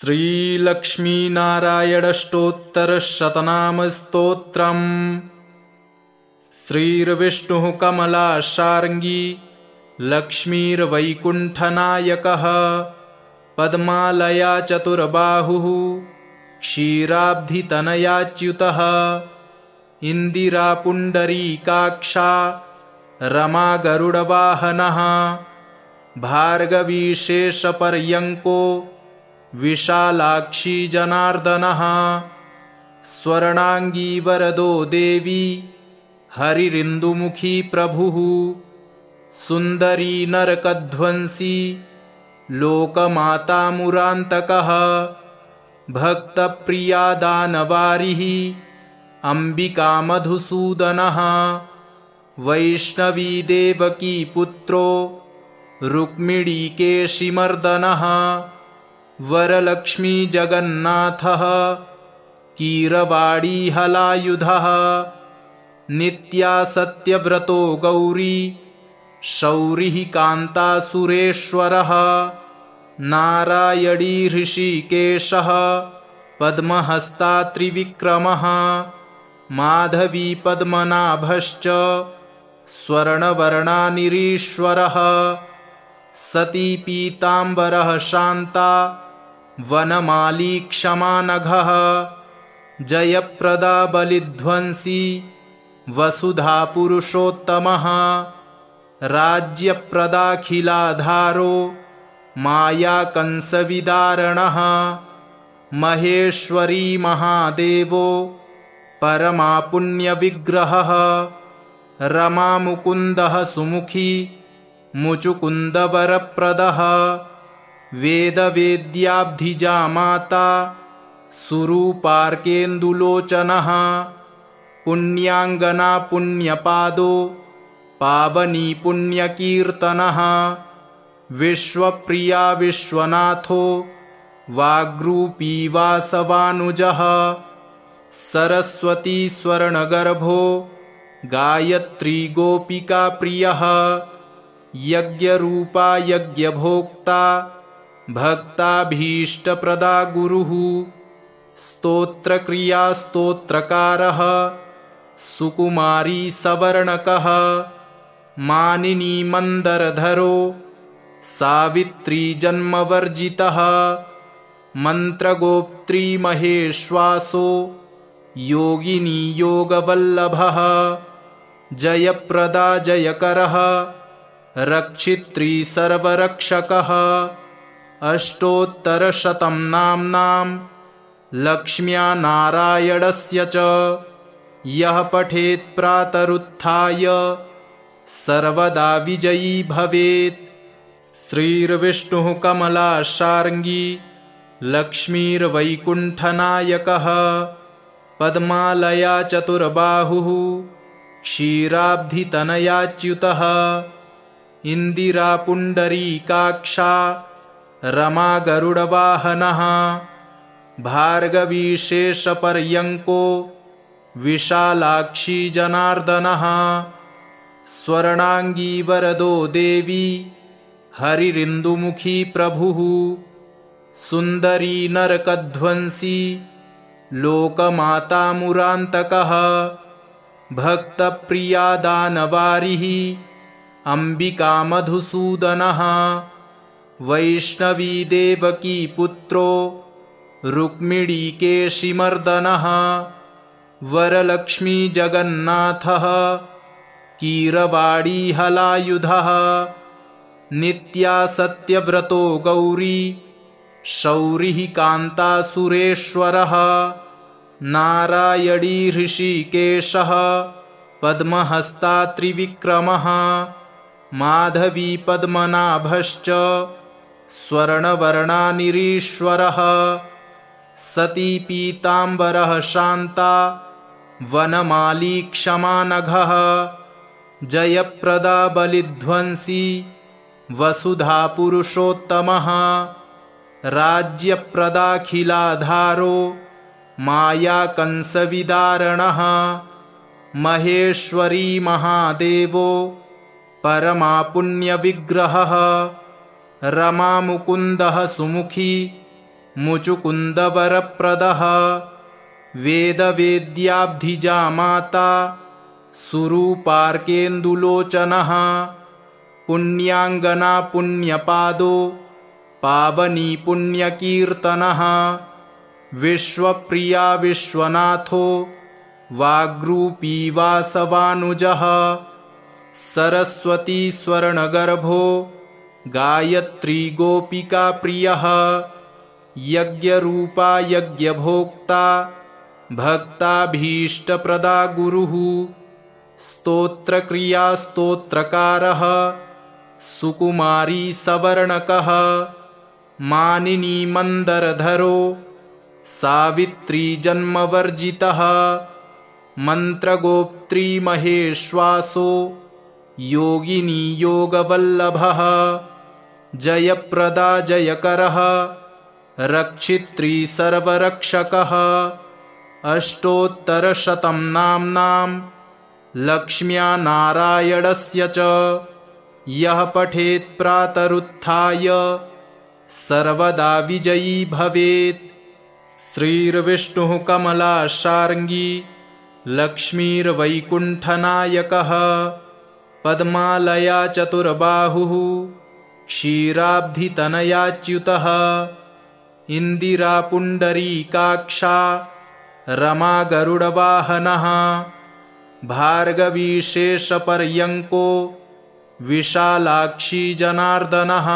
श्रीलक्ष्मीनारायणष्टोत्तरशतनामस्तोत्रम्। श्रीर्विष्णुः कमलाशार्ङ्गी लक्ष्मीर्वैकुण्ठनायकः पद्मालया चतुर्बाहुः क्षीराब्धितनयाच्युतः इन्दिरा पुण्डरीकाक्षा रमा गरुडवाहनः भार्गवी शेषपर्यङ्को विशालाक्षी जनार्दनः स्वर्णांगी वरदो देवी हरिरिन्दुमुखी प्रभुः सुन्दरी नरकध्वंसी लोकमाता मुरान्तकः भक्तप्रिया दानवारिः अम्बिका मधुसूदनः वैष्णवी देवकी पुत्रो रुक्मिणीकेशिमर्दनः वरलक्ष्मी जगन्नाथः कीरवाणी हलायुधः नित्या सत्यव्रतो गौरी शौरिः कान्तासुरेश्वरः नारायणी ऋषिकेशः पद्महस्ता त्रिविक्रमः माधवी पद्मनाभश्च स्वर्णवर्णानिरीश्वरः सती पीताम्बरः शान्ता वनमाली क्षमानघः जयप्रदा बलिध्वंसी वसुधा पुरुषोत्तमः राज्यप्रदाखिलाधारो मायाकंसविदारणः महेश्वरी महादेवो परमा पुण्यविग्रहः रमामुकुन्दः सुमुखी मुचुकुन्दवरप्रदः वेदवेद्याब्धिजा माता सुरूपार्केन्दुलोचनः पुण्याङ्गना पुण्यपादो पावनी पुण्यकीर्तनः विश्वप्रिया विश्वनाथो वाग्रूपी वासवानुजः सरस्वती स्वर्णगर्भो गायत्री गोपिका प्रियः यज्ञरूपा यज्ञभोक्ता भक्ताभीष्टप्रदा गुरुः स्तोत्रक्रिया स्तोत्रकारः सुकुमारी सवर्णकः मानिनी मन्दरधरो सावित्री जन्मवर्जितः मन्त्रगोप्त्री महेश्वासो योगिनी योगवल्लभः जयप्रदा जयकरः रक्षित्री सर्वरक्षकः अष्टोत्तरशतं नाम्नां लक्ष्म्या नारायणस्य च यः पठेत् प्रातरुत्थाय सर्वदा विजयी भवेत्। श्रीर्विष्णुः कमलाशार्ङ्गी लक्ष्मीर्वैकुण्ठनायकः पद्मालया चतुर्बाहुः क्षीराब्धितनयाच्युतः इन्दिरा पुण्डरीकाक्षा रमा गरुडवाहनः भार्गवी शेषपर्यङ्को विशालाक्षी जनार्दनः स्वर्णांगी वरदो देवी हरिरिन्दुमुखी प्रभुः सुन्दरी नरकध्वंसी लोकमाता मुरान्तकः भक्तप्रिया दानवारिः अम्बिका मधुसूदनः वैष्णवी देवकी पुत्रो रुक्मिणीकेशिमर्दनः वरलक्ष्मी जगन्नाथः कीरवाणी हलायुधः नित्या सत्यव्रतो गौरी शौरिः कान्तासुरेश्वरः नारायणी ऋषिकेशः पद्महस्ता त्रिविक्रमः माधवी पद्मनाभश्च स्वर्णवर्णानिरीश्वरः सती पीताम्बरः शान्ता वनमाली क्षमानघः जयप्रदा बलिध्वंसी वसुधा पुरुषोत्तमः राज्यप्रदाखिलाधारो मायाकंसविदारणः महेश्वरी महादेवो परमा पुण्यविग्रहः रमामुकुन्दः सुमुखी मुचुकुन्दवरप्रदः वेदवेद्याब्धिजा माता सुरूपार्केन्दुलोचनः पुण्याङ्गना पुण्यपादो पावनी पुण्यकीर्तनः विश्वप्रिया विश्वनाथो वाग्रूपी वासवानुजः सरस्वती स्वर्णगर्भो गायत्री गोपिकाप्रियः यज्ञरूपा यज्ञभोक्ता भक्ताभीष्टप्रदा गुरुः स्तोत्रक्रिया स्तोत्रकारः सुकुमारी सवर्णकः मानिनी मन्दरधरो सावित्री जन्मवर्जितः मन्त्रगोप्त्री महेश्वासो योगिनी योगवल्लभः जयप्रदा जयकरः रक्षित्री सर्वरक्षकः अष्टोत्तरशतं नाम्नां लक्ष्म्या नारायणस्य च यः पठेत् प्रातरुत्थाय सर्वदा विजयी भवेत्। श्रीर्विष्णुः कमलाशार्ङ्गी लक्ष्मीर्वैकुण्ठनायकः पद्मालया चतुर्बाहुः क्षीराब्धितनयाच्युतः इन्दिरा पुण्डरीकाक्षा रमा गरुडवाहनः भार्गवी शेषपर्यङ्को विशालाक्षी जनार्दनः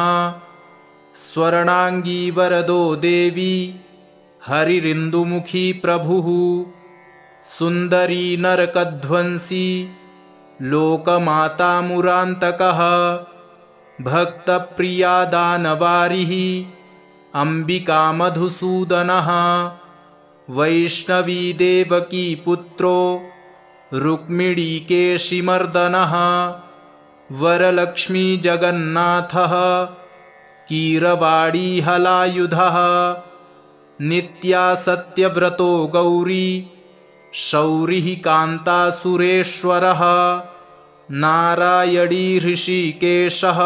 स्वर्णाङ्गी वरदो देवी हरिरिन्दुमुखी प्रभुः सुन्दरी नरकध्वंसी लोकमाता मुरान्तकः भक्तप्रिया दानवारिः अम्बिका मधुसूदनः वैष्णवी देवकी पुत्रो रुक्मिणीकेशिमर्दनः वरलक्ष्मी जगन्नाथः कीरवाणी हलायुधः नित्या सत्यव्रतो गौरी शौरिः कान्तासुरेश्वरः नारायणी ऋषिकेशः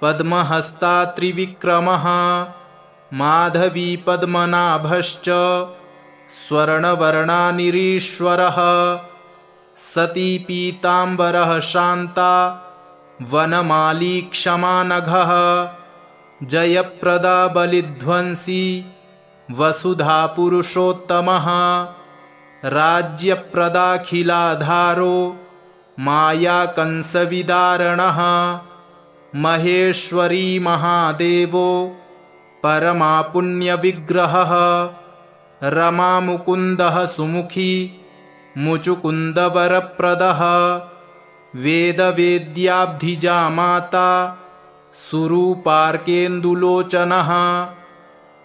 पद्महस्ता त्रिविक्रमः माधवी पद्मनाभश्च स्वर्णवर्णानिरीश्वरः सती पीताम्बरः शान्ता वनमाली क्षमानघः जयप्रदा बलिध्वंसी वसुधा पुरुषोत्तमः राज्यप्रदाखिलाधारो मायाकंसविदारणः महेश्वरी महादेवो परमा पुण्यविग्रहः रमा मुकुन्दः सुमुखी मुचुकुन्दवरप्रदः वेदवेद्याब्धिजा माता सुरूपार्केन्दुलोचनः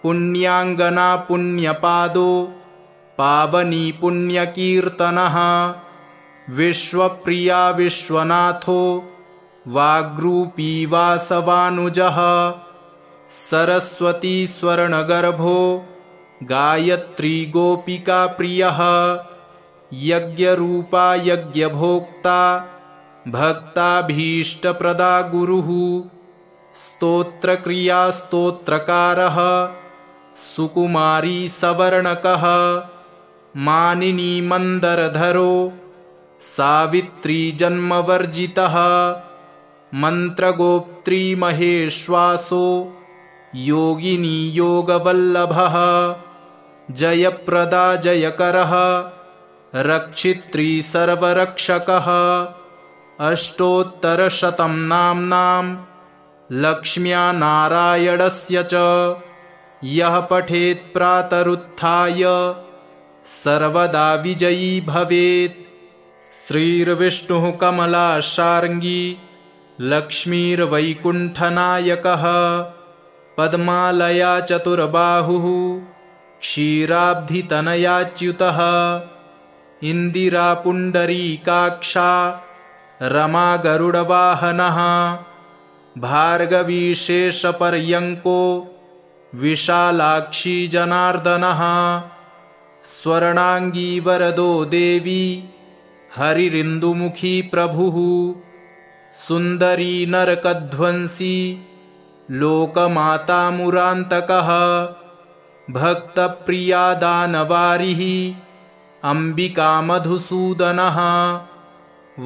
पुण्याङ्गना पुण्यपादो पावनी पुण्यकीर्तनः विश्वप्रिया विश्वनाथो वाग्रूपी वासवानुजः सरस्वती स्वर्णगर्भो गायत्री गोपिकाप्रियः यज्ञरूपा यज्ञभोक्ता भक्ताभीष्टप्रदा गुरुः स्तोत्रक्रिया स्तोत्रकारः सुकुमारी सवर्णकः मानिनी मन्दरधरो सावित्री जन्मवर्जितः मन्त्रगोप्त्री महेश्वासो योगिनी योगवल्लभः जयप्रदा जयकरः रक्षित्री सर्वरक्षकः अष्टोत्तरशतं नाम्नां लक्ष्म्या नारायणस्य च यः पठेत् प्रातरुत्थाय सर्वदा विजयी भवेत्। श्रीर्विष्णुः कमलाशार्ङ्गी लक्ष्मीर्वैकुण्ठनायकः पद्मालया चतुर्बाहुः क्षीराब्धितनयाच्युतः इन्दिरा पुण्डरीकाक्षा रमा गरुडवाहनः भार्गवी शेषपर्यङ्को विशालाक्षी जनार्दनः स्वर्णाङ्गी वरदो देवी हरिरिन्दुमुखी प्रभुः सुन्दरी नरकध्वंसी लोकमाता मुरान्तकः भक्तप्रिया दानवारिः अम्बिका मधुसूदनः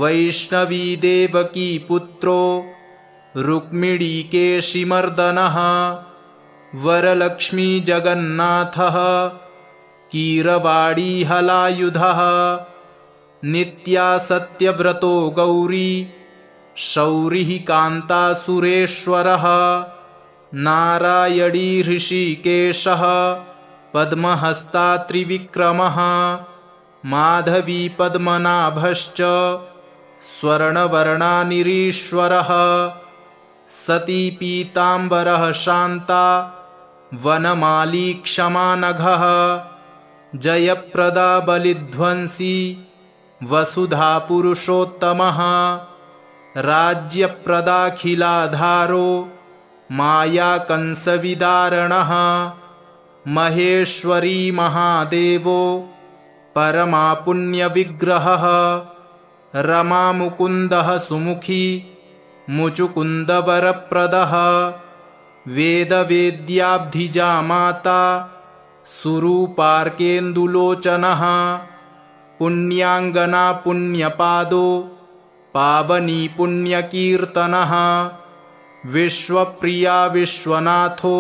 वैष्णवी देवकी पुत्रो रुक्मिणीकेशिमर्दनः वरलक्ष्मी जगन्नाथः कीरवाणी हलायुधः नित्या सत्यव्रतो गौरी शौरिः कान्तासुरेश्वरः नारायणी ऋषिकेशः पद्महस्ता त्रिविक्रमः माधवी पद्मनाभश्च स्वर्णवर्णानिरीश्वरः सती पीताम्बरः शान्ता वनमाली क्षमानघः जयप्रदा बलिध्वंसी वसुधा पुरुषोत्तमः राज्यप्रदाखिलाधारो मायाकंसविदारणः महेश्वरी महादेवो परमापुण्यविग्रहः रमामुकुन्दः सुमुखी मुचुकुन्दवरप्रदः वेदवेद्याब्धिजा माता सुरूपार्केन्दुलोचनः पुण्याङ्गना पुण्यपादो पावनी पुण्यकीर्तनः विश्वप्रिया विश्वनाथो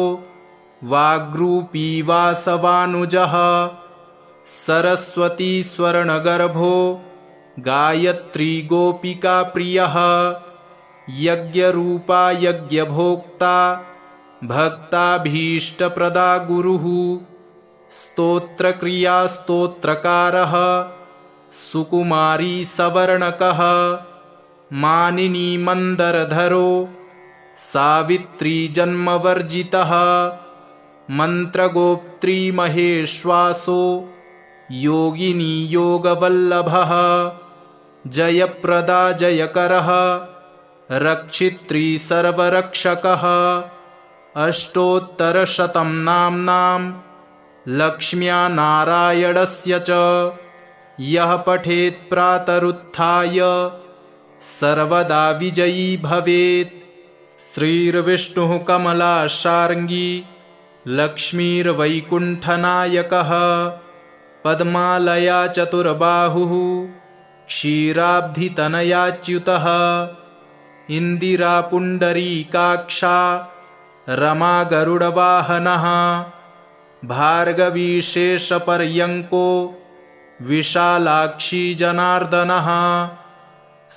वाग्रूपी वासवानुजः सरस्वती स्वर्णगर्भो गायत्री गोपिका प्रियः यज्ञरूपा यज्ञभोक्ता भक्ताभीष्टप्रदा गुरुः स्तोत्रक्रिया स्तोत्रकारः सुकुमारी सवर्णकः मानिनी मन्दरधरो सावित्री जन्मवर्जितः मन्त्रगोप्त्री महेश्वासो योगिनी योगवल्लभः जयप्रदा जयकरः रक्षित्री सर्वरक्षकः अष्टोत्तरशतं नाम्नां लक्ष्म्या नारायणस्य च यः पठेत् प्रातरुत्थाय सर्वदा विजयी भवेत्। श्रीर्विष्णुः कमलाशार्ङ्गी लक्ष्मीर्वैकुण्ठनायकः पद्मालया चतुर्बाहुः क्षीराब्धितनयाच्युतः इन्दिरा पुण्डरीकाक्षा रमा गरुडवाहनः भार्गवी शेषपर्यङ्को विशालाक्षी जनार्दनः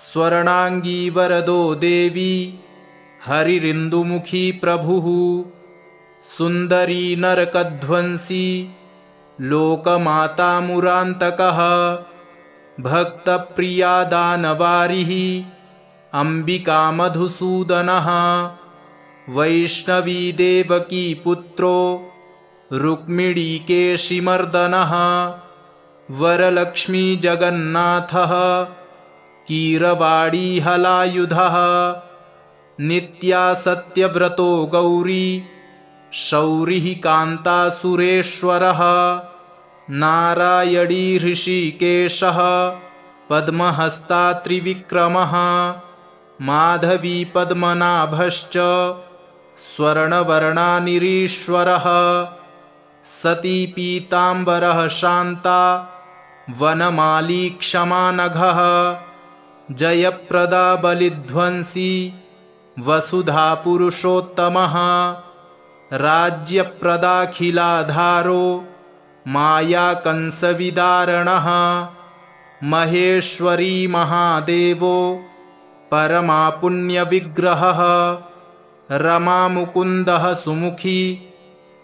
स्वर्णाङ्गी वरदो देवी हरिरिन्दुमुखी प्रभुः सुन्दरी नरकध्वंसी लोकमाता मुरान्तकः भक्तप्रिया दानवारिः अम्बिका मधुसूदनः वैष्णवी देवकी पुत्रो रुक्मिणीकेशिमर्दनः वरलक्ष्मी जगन्नाथः कीरवाणी हलायुधः नित्या सत्यव्रतो गौरी शौरिः कान्तासुरेश्वरः नारायणी ऋषिकेशः पद्महस्ता त्रिविक्रमः माधवी पद्मनाभश्च स्वर्णवर्णानिरीश्वरः सती पीताम्बरः शान्ता वनमाली क्षमानघः जयप्रदा बलिध्वंसी वसुधा पुरुषोत्तमः राज्यप्रदाखिलाधारो मायाकंसविदारणः महेश्वरी महादेवो परमापुण्यविग्रहः रमामुकुन्दः सुमुखी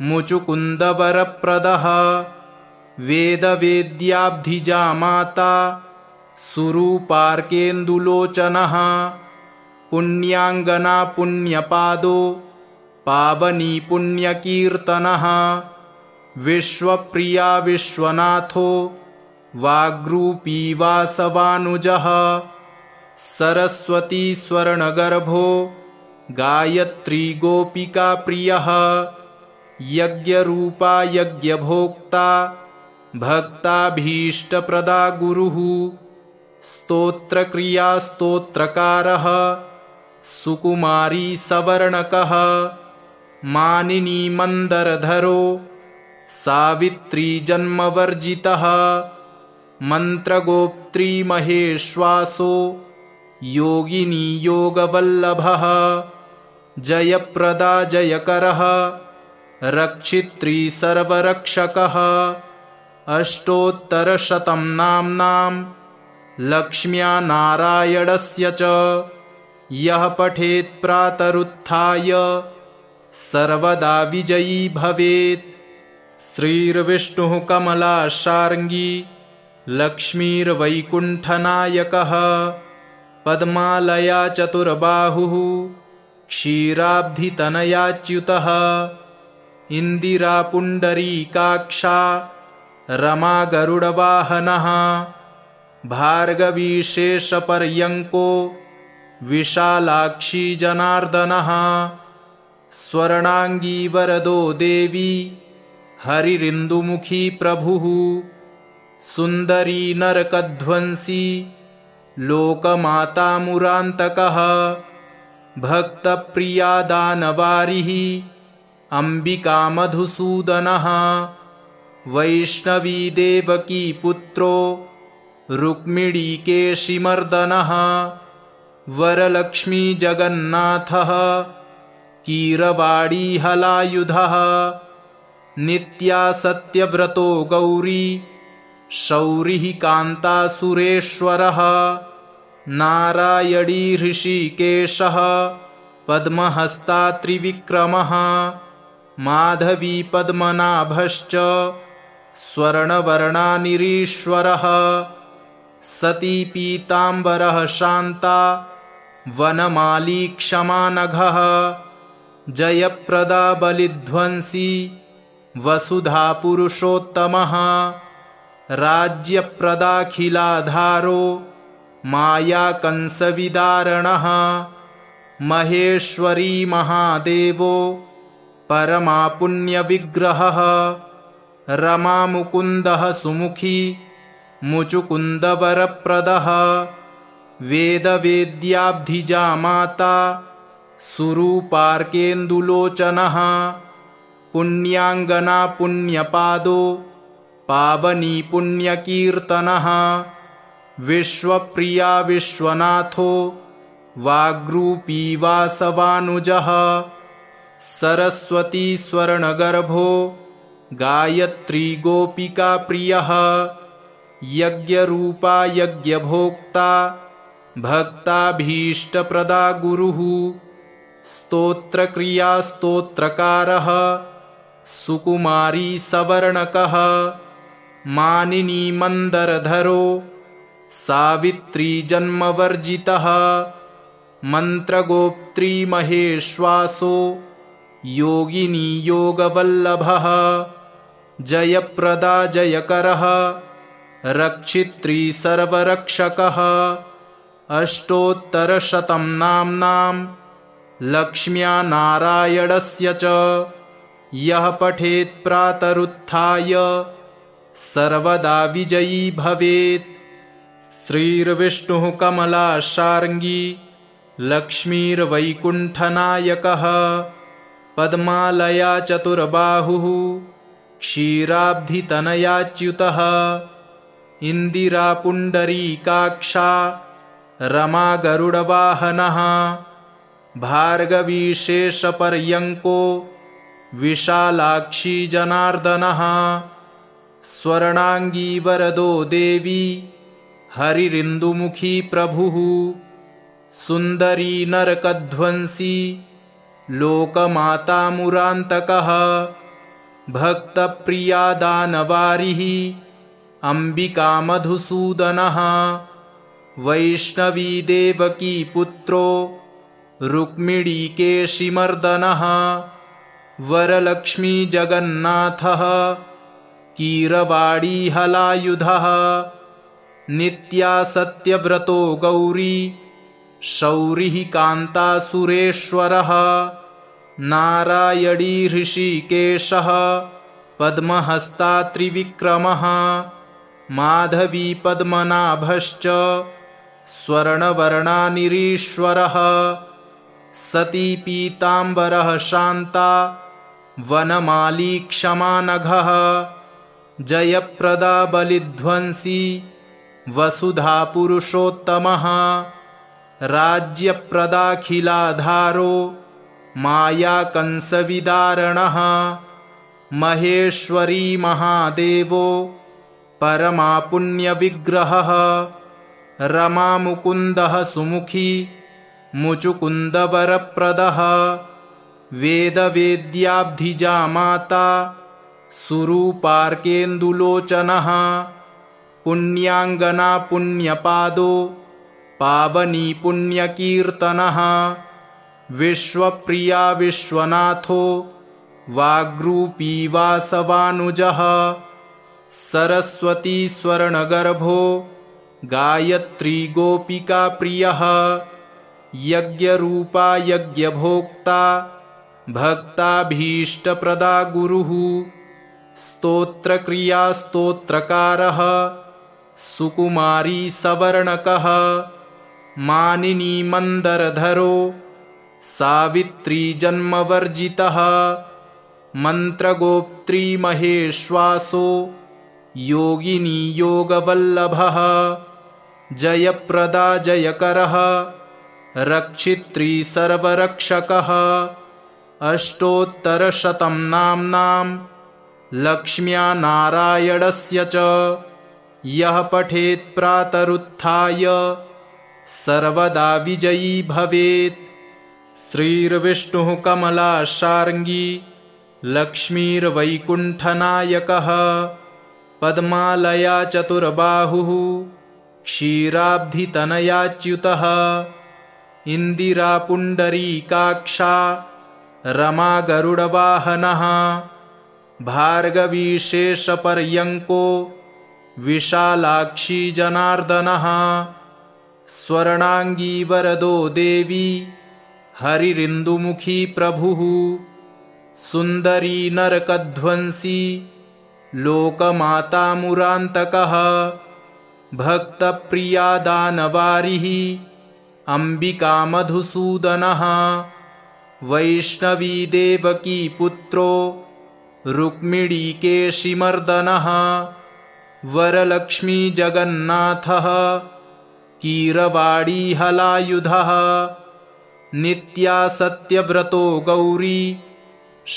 मुचुकुन्दवरप्रदः वेदवेद्याब्धिजा माता सुरूपार्केन्दुलोचनः पुण्याङ्गना पुण्यपादो पावनी पुण्यकीर्तनः विश्वप्रिया विश्वनाथो वाग्रूपी वासवानुजः सरस्वती स्वर्णगर्भो गायत्री गोपिका प्रियः यज्ञरूपा यज्ञभोक्ता भक्ताभीष्टप्रदा गुरुः स्तोत्रक्रिया स्तोत्रकारः सुकुमारी सवर्णकः मानिनी मन्दरधरो सावित्री जन्मवर्जितः मन्त्रगोप्त्री महेश्वासो योगिनी योगवल्लभः जयप्रदा जयकरः रक्षित्री सर्वरक्षकः अष्टोत्तरशतं नाम्नां लक्ष्म्या नारायणस्य च यः पठेत् प्रातरुत्थाय सर्वदा विजयी भवेत्। श्रीर्विष्णुः कमलाशार्ङ्गी लक्ष्मीर्वैकुण्ठनायकः पद्मालया चतुर्बाहुः क्षीराब्धितनयाच्युतः इन्दिरा पुण्डरीकाक्षा रमा गरुडवाहनः भार्गवी शेषपर्यङ्को विशालाक्षी जनार्दनः स्वर्णाङ्गी वरदो देवी हरिरिन्दुमुखी प्रभुः सुन्दरी नरकध्वंसी लोकमाता मुरान्तकः भक्तप्रिया दानवारिः अम्बिका मधुसूदनः वैष्णवी देवकी पुत्रो रुक्मिणीकेशिमर्दनः वरलक्ष्मी जगन्नाथः कीरवाणी हलायुधः नित्या सत्यव्रतो गौरी शौरिः कान्तासुरेश्वरः नारायणी ऋषिकेशः पद्महस्ता त्रिविक्रमः माधवी पद्मनाभश्च स्वर्णवर्णानिरीश्वरः सती पीताम्बरः शान्ता वनमाली क्षमानघः जयप्रदा बलिध्वंसी वसुधा पुरुषोत्तमः राज्यप्रदाखिलाधारो मायाकंसविदारणः महेश्वरी महादेवो परमा पुण्यविग्रहः रमामुकुन्दः सुमुखी मुचुकुन्दवरप्रदः वेदवेद्याब्धिजा माता सुरूपार्केन्दुलोचनः पुण्याङ्गना पुण्यपादो पावनी पुण्यकीर्तनः विश्वप्रिया विश्वनाथो वाग्रूपी वासवानुजः सरस्वती स्वर्णगर्भो गायत्री गोपिका प्रियः यज्ञरूपा यज्ञभोक्ता भक्ताभीष्टप्रदा गुरुः स्तोत्रक्रिया स्तोत्रकारः सुकुमारी सवर्णकः मानिनी मन्दरधरो सावित्री जन्मवर्जितः मन्त्रगोप्त्री महेश्वासो योगिनी योगवल्लभः जयप्रदा जयकरः रक्षित्री सर्वरक्षकः अष्टोत्तरशतं नाम्नां लक्ष्म्या नारायणस्य च यः पठेत् प्रातरुत्थाय सर्वदा विजयी भवेत्। श्रीर्विष्णुः कमलाशार्ङ्गी लक्ष्मीर्वैकुण्ठनायकः पद्मालया चतुर्बाहुः क्षीराब्धितनयाच्युतः इन्दिरा पुण्डरीकाक्षा रमा गरुडवाहनः भार्गवी शेषपर्यङ्को विशालाक्षी जनार्दनः स्वर्णाङ्गी वरदो देवी हरिरिन्दुमुखी प्रभुः सुन्दरी नरकध्वंसी लोकमाता मुरान्तकः भक्तप्रिया दानवारिः अम्बिका मधुसूदनः वैष्णवी देवकी पुत्रो रुक्मिणीकेशिमर्दनः वरलक्ष्मी जगन्नाथः कीरवाणी हलायुधः नित्या सत्यव्रतो गौरी शौरिः कान्तासुरेश्वरः नारायणी ऋषिकेशः पद्महस्ता त्रिविक्रमः माधवी पद्मनाभश्च स्वर्णवर्णानिरीश्वरः सती पीताम्बरः शान्ता वनमाली क्षमानघः जयप्रदा बलिध्वंसी वसुधा पुरुषोत्तमः राज्यप्रदाखिलाधारो मायाकंसविदारणः महेश्वरी महादेवो परमापुण्यविग्रहः रमामुकुन्दः सुमुखी मुचुकुन्दवरप्रदः वेदवेद्याब्धिजा माता सुरूपार्केन्दुलोचनः पुण्याङ्गना पुण्यपादो पावनी पुण्यकीर्तनः विश्वप्रिया विश्वनाथो वाग्रूपी वासवानुजः सरस्वती स्वर्णगर्भो गायत्री गोपिका प्रियः यज्ञरूपा यज्ञभोक्ता भक्ताभीष्टप्रदा गुरुः स्तोत्रक्रिया स्तोत्रकारः सुकुमारी सवर्णकः मानिनी मंदरधरो सावित्री जन्मवर्जितः मंत्रगोप्त्री महेश्वासो योगिनी योगवल्लभः जयप्रदा जयकरः रक्षित्री सर्वरक्षकः अष्टोत्तरशतं नाम्नां लक्ष्म्या नारायणस्य च यः पठेत् प्रातरुत्थाय सर्वदा विजयी भवेत्। श्रीर्विष्णुः कमलाशार्ङ्गी लक्ष्मीर्वैकुण्ठनायकः पद्मालया चतुर्बाहुः क्षीराब्धितनयाच्युतः इन्दिरा पुण्डरीकाक्षा रमा गरुडवाहनः भार्गवी शेषपर्यङ्को विशालाक्षी जनार्दनः स्वर्णांगी वरदो देवी हरिरिन्दुमुखी प्रभुः सुन्दरी नरकध्वंसी लोकमाता मुरान्तकः भक्तप्रिया दानवारिः अंबिका मधुसूदनः वैष्णवी देवकी पुत्रो रुक्मिणीकेशिमर्दनः वरलक्ष्मी जगन्नाथः कीरवाणी हलायुधः नित्या सत्यव्रतो गौरी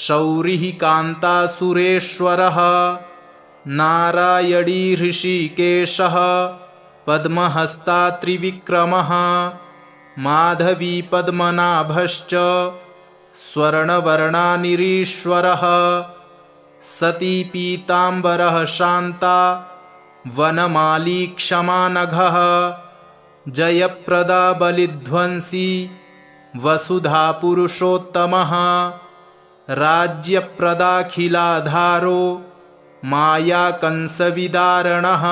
शौरिः कान्तासुरेश्वरः नारायणी ऋषिकेशः पद्महस्ता त्रिविक्रमः माधवी पद्मनाभश्च स्वर्णवर्णानिरीश्वरः सती पीताम्बरः शान्ता वनमाली क्षमानघः जयप्रदा बलिध्वंसी वसुधा पुरुषोत्तमः राज्यप्रदाखिलाधारो मायाकंसविदारणः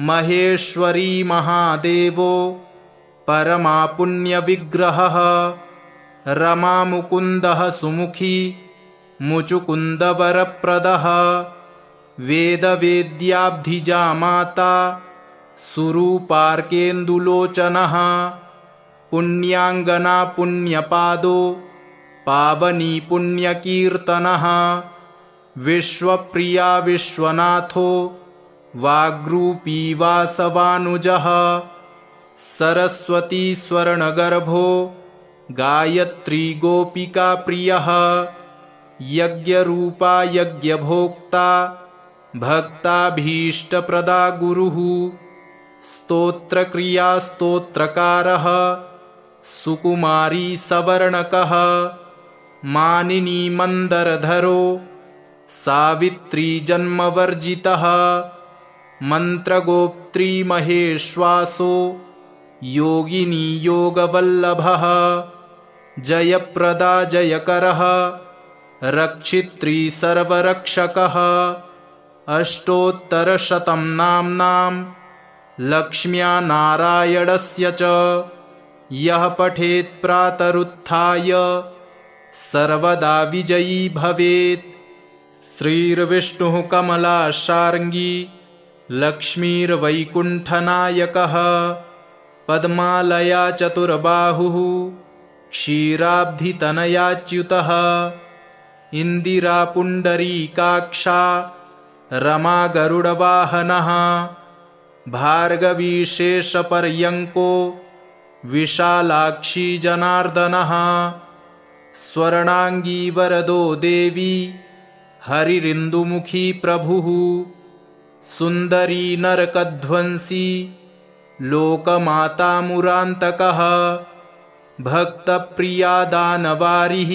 महेश्वरी महादेवो परमापुण्यविग्रहः रमामुकुन्दः सुमुखी मुचुकुन्दवरप्रदः वेदवेद्याब्धिजा माता सुरूपार्केन्दुलोचनः पुण्याङ्गना पुण्यपादो पावनी पुण्यकीर्तनः विश्वप्रिया विश्वनाथो वाग्रूपी वासवानुजः सरस्वती स्वर्णगर्भो गायत्री गोपिका प्रियः यज्ञरूपा यज्ञभोक्ता भक्ताभीष्टप्रदा गुरुः स्तोत्रक्रिया स्तोत्रकारः सुकुमारी सवर्णकः मानिनी मंदरधरो सावित्री जन्मवर्जितः मंत्रगोप्त्री महेश्वासो योगिनी योगवल्लभः जयप्रदा जयकरः रक्षित्री सर्वरक्षकः अष्टोत्तरशतं नाम्नां लक्ष्म्या नारायणस्य च यः पठेत् प्रातरुत्थाय सर्वदा विजयी भवेत्। श्रीर्विष्णुः कमलाशार्ङ्गी लक्ष्मीर्वैकुण्ठनायकः पद्मालया चतुर्बाहुः क्षीराब्धितनयाच्युतः इंदिरा पुंडरीकाक्षा रमा गरुडवाहनः भार्गवी शेषपर्यंको विशालाक्षी जनार्दनः स्वर्णांगी वरदो देवी हरिरिन्दुमुखी प्रभुः सुंदरी नरकध्वंसी लोकमाता मुरान्तकः भक्तप्रिया दानवारिः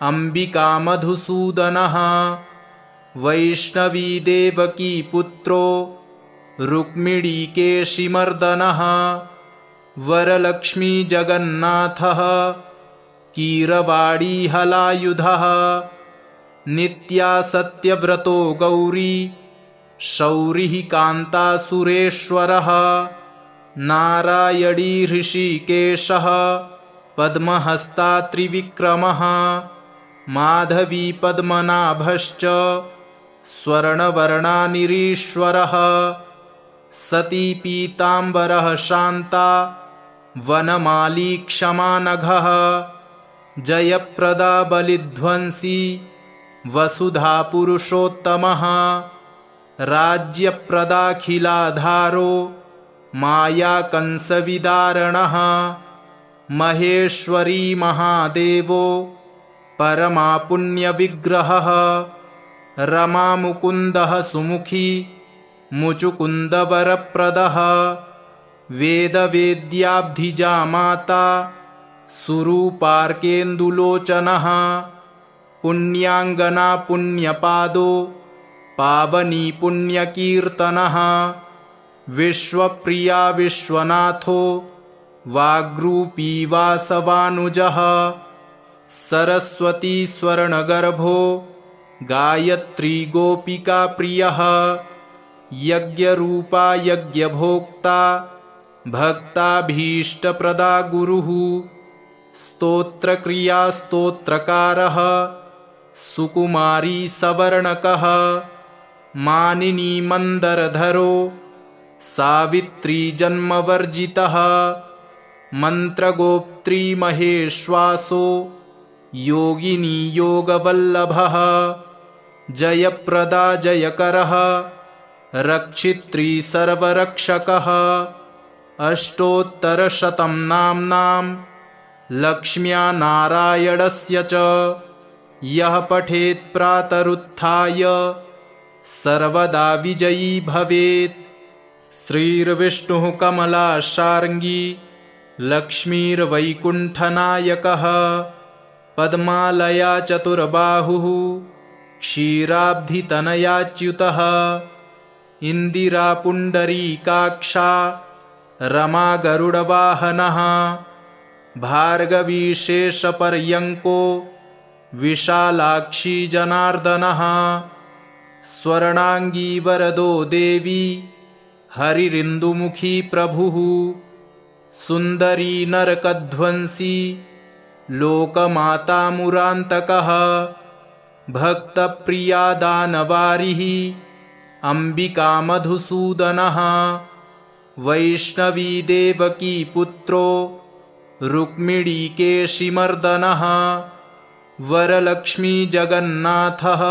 अंबिका मधुसूदनः वैष्णवी देवकी पुत्रो रुक्मिणीकेशिमर्दनः वरलक्ष्मी जगन्नाथः कीरवाणी हलायुधः नित्या सत्यव्रतो गौरी शौरिः कान्तासुरेश्वरः नारायणी ऋषिकेशः पद्महस्ता त्रिविक्रमः माधवी पद्मनाभश्च स्वर्णवर्णानिरीश्वरः सती पीताम्बरः शान्ता वनमाली क्षमानघः जयप्रदा बलिध्वंसी वसुधा पुरुषोत्तमः राज्यप्रदाखिलाधारो मायाकंसविदारणः महेश्वरी महादेवो परमापुण्यविग्रहः रमामुकुन्दः सुमुखी मुचुकुन्दवरप्रदः वेदवेद्याब्धिजा माता सुरूपार्केन्दुलोचनः पुण्याङ्गना पुण्यपादो पावनी पुण्यकीर्तनः विश्वप्रिया विश्वनाथो वाग्रूपी वासवानुजः सरस्वती स्वर्णगर्भो गायत्री गोपिका प्रियः यज्ञरूपा यज्ञभोक्ता भक्ताभीष्टप्रदा गुरुः स्तोत्रक्रिया स्तोत्रकारः सुकुमारी सवर्णकः मानिनी मंदरधरो सावित्री जन्मवर्जितः मंत्रगोप्त्री महेश्वासो योगिनी योगवल्लभः जयप्रदा जयकरः रक्षित्री सर्वरक्षकः अष्टोत्तरशतं नाम्नां लक्ष्म्या नारायणस्य च यः पठेत् प्रातरुत्थाय सर्वदा विजयी भवेत्। श्रीर्विष्णुः कमलाशार्ङ्गी लक्ष्मीर्वैकुण्ठनायकः पद्मालया चतुर्बाहुः क्षीराब्धितनयाच्युतः इंदिरा पुंडरीकाक्षा रमा गरुडवाहनः भार्गवी शेषपर्यंको विशालाक्षी जनार्दनः स्वर्णांगी वरदो देवी हरिरिन्दुमुखी प्रभुः सुंदरी नरकध्वंसी लोकमाता मुरान्तकः भक्तप्रिया दानवारिः अंबिका मधुसूदनः वैष्णवी देवकी पुत्रो रुक्मिणीकेशिमर्दनः वरलक्ष्मी जगन्नाथः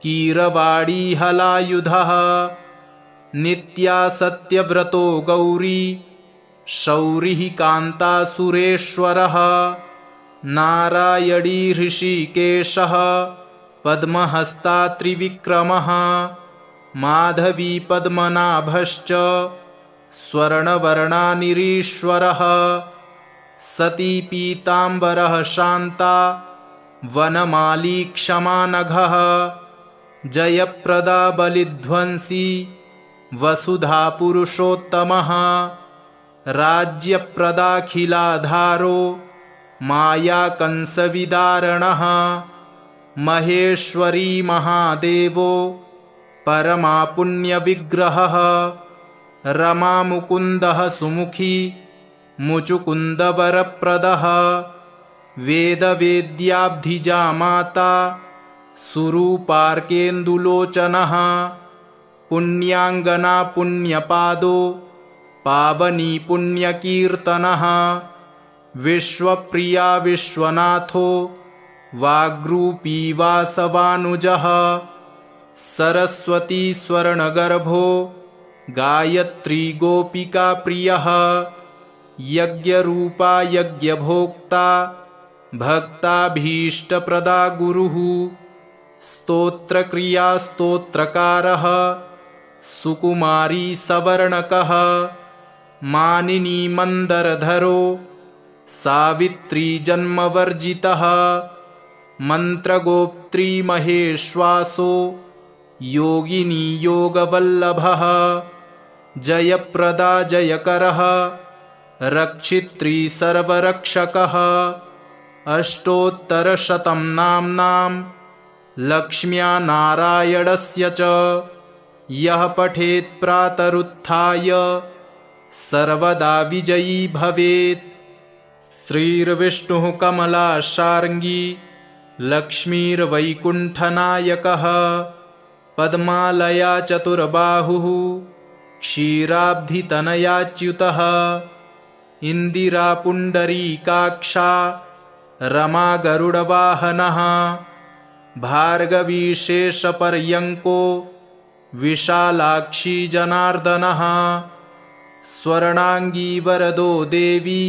कीरवाणी हलायुधः नित्या सत्यव्रतो गौरी शौरिः कान्तासुरेश्वरः नारायणी ऋषिकेशः पद्महस्ता त्रिविक्रमः माधवी पद्मनाभश्च स्वर्णवर्णानिरीश्वरः सती पीताम्बरः शान्ता वनमाली क्षमानघः जयप्रदा बलिध्वंसी वसुधा पुरुषोत्तमः राज्यप्रदाखिलाधारो मायाकंसविदारणः महेश्वरी महादेवो परमापुण्यविग्रहः रमामुकुन्दः सुमुखी मुचुकुन्दवरप्रदः वेदवेद्याब्धिजा माता सुरूपार्केन्दुलोचनः पुण्याङ्गना पुण्यपादो पावनी पुण्यकीर्तनः विश्वप्रिया विश्वनाथो वाग्रूपी वासवानुजः सरस्वती स्वर्णगर्भो गायत्री गोपिका प्रियः यज्ञरूपा यज्ञभोक्ता भक्ताभीष्टप्रदा गुरुः स्तोत्रक्रिया स्तोत्रकारः सुकुमारी सवर्णकः मानिनी मंदरधरो सावित्री जन्मवर्जितः मंत्रगोप्त्री महेश्वासो योगिनी योगवल्लभः जयप्रदा जयकरः रक्षित्री सर्वरक्षकः अष्टोत्तरशतं नाम्नां लक्ष्म्या नारायणस्य च यः पठेत् प्रातरुत्थाय सर्वदा विजयी भवेत्। श्रीर्विष्णुः कमलाशार्ङ्गी लक्ष्मीर्वैकुण्ठनायकः पद्मालया चतुर्बाहुः क्षीराब्धितनयाच्युतः इन्दिरा पुण्डरीकाक्षा रमा गरुडवाहनः भार्गवी शेषपर्यङ्को विशालाक्षी जनार्दनः स्वर्णांगी वरदो देवी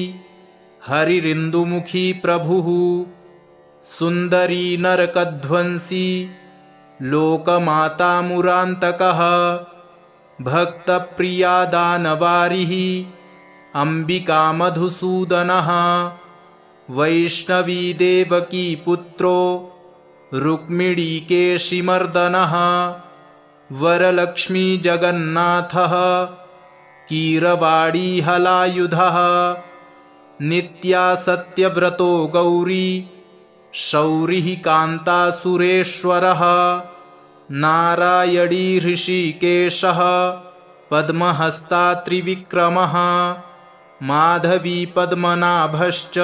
हरिरिन्दुमुखी प्रभुः सुन्दरी नरकध्वंसी लोकमाता मुरान्तकः भक्तप्रिया दानवारिः अंबिका मधुसूदनः वैष्णवी देवकी पुत्रो रुक्मिणीकेशिमर्दनः वरलक्ष्मी जगन्नाथः कीरवाणी हलायुधः नित्या सत्यव्रतो गौरी शौरिः कान्तासुरेश्वरः नारायणी ऋषिकेशः पद्महस्ता त्रिविक्रमः माधवी पद्मनाभश्च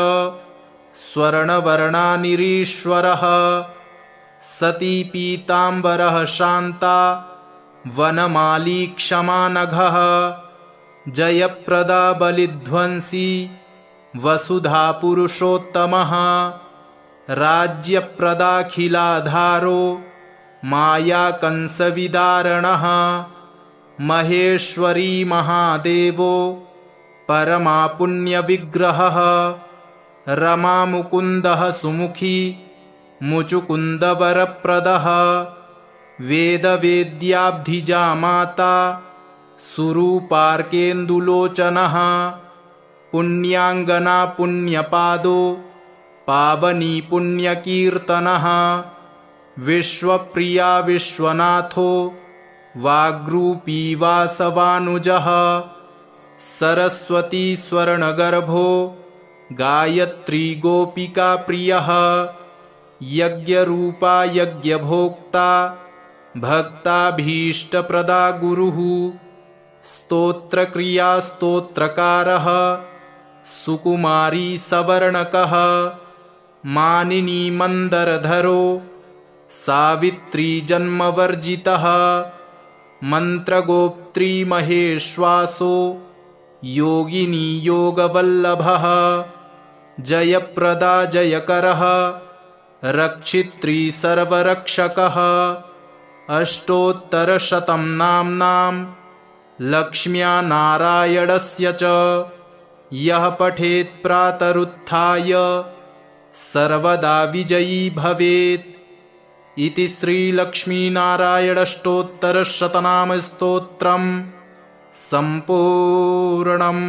स्वर्णवर्णानिरीश्वरः सती पीताम्बरः शान्ता वनमाली क्षमानघः जयप्रदा बलिध्वंसी वसुधा पुरुषोत्तमः राज्यप्रदाखिलाधारो मायाकंसविदारणः महेश्वरी महादेवो परमा पुण्यविग्रहः रमा मुकुन्दः सुमुखी मुचुकुन्दवरप्रदः वेदवेद्याब्धिजा माता सुरूपार्केन्दुलोचनः पुण्याङ्गना पुण्यपादो पावनी पुण्यकीर्तनः विश्वप्रिया विश्वनाथो वाग्रूपी वासवानुजः सरस्वती स्वर्णगर्भो गायत्री गोपिका प्रियः यज्ञरूपा यज्ञभोक्ता भक्ताभीष्टप्रदा गुरुः स्तोत्रक्रिया स्तोत्रकारः सुकुमारी सवर्णकः मानिनी मंदरधरो सावित्री जन्मवर्जितः मंत्रगोप्त्री महेश्वासो योगिनी योगवल्लभः जयप्रदा जयकरः रक्षित्री सर्वरक्षकः अष्टोत्तरशतं नाम्नां लक्ष्म्या नारायणस्य च यः पठेत् प्रातरुत्थाय सर्वदा विजयी भवेत्। इति श्रीलक्ष्मीनारायणाष्टोत्तरशतनामस्तोत्रम् सम्पूर्णम्।